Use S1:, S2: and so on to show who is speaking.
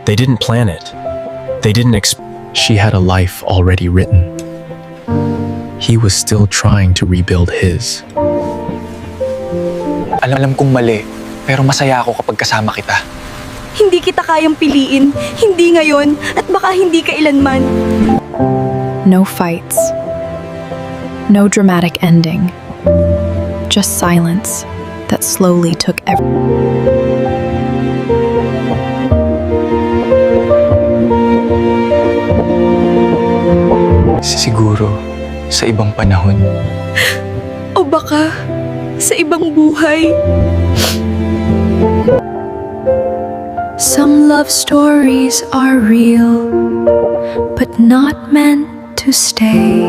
S1: They didn't plan it. They didn't She had a life already written. He was still trying to rebuild his.
S2: Alam kong mali, pero masaya ako kapag kasama kita.
S3: Hindi kita kayang piliin, hindi ngayon, at baka hindi kailanman.
S4: No fights. No dramatic ending. Just silence that slowly took
S2: Siguro, sa ibang panahon.
S3: O baka, sa ibang buhay.
S4: Some love stories are real, but not meant to stay.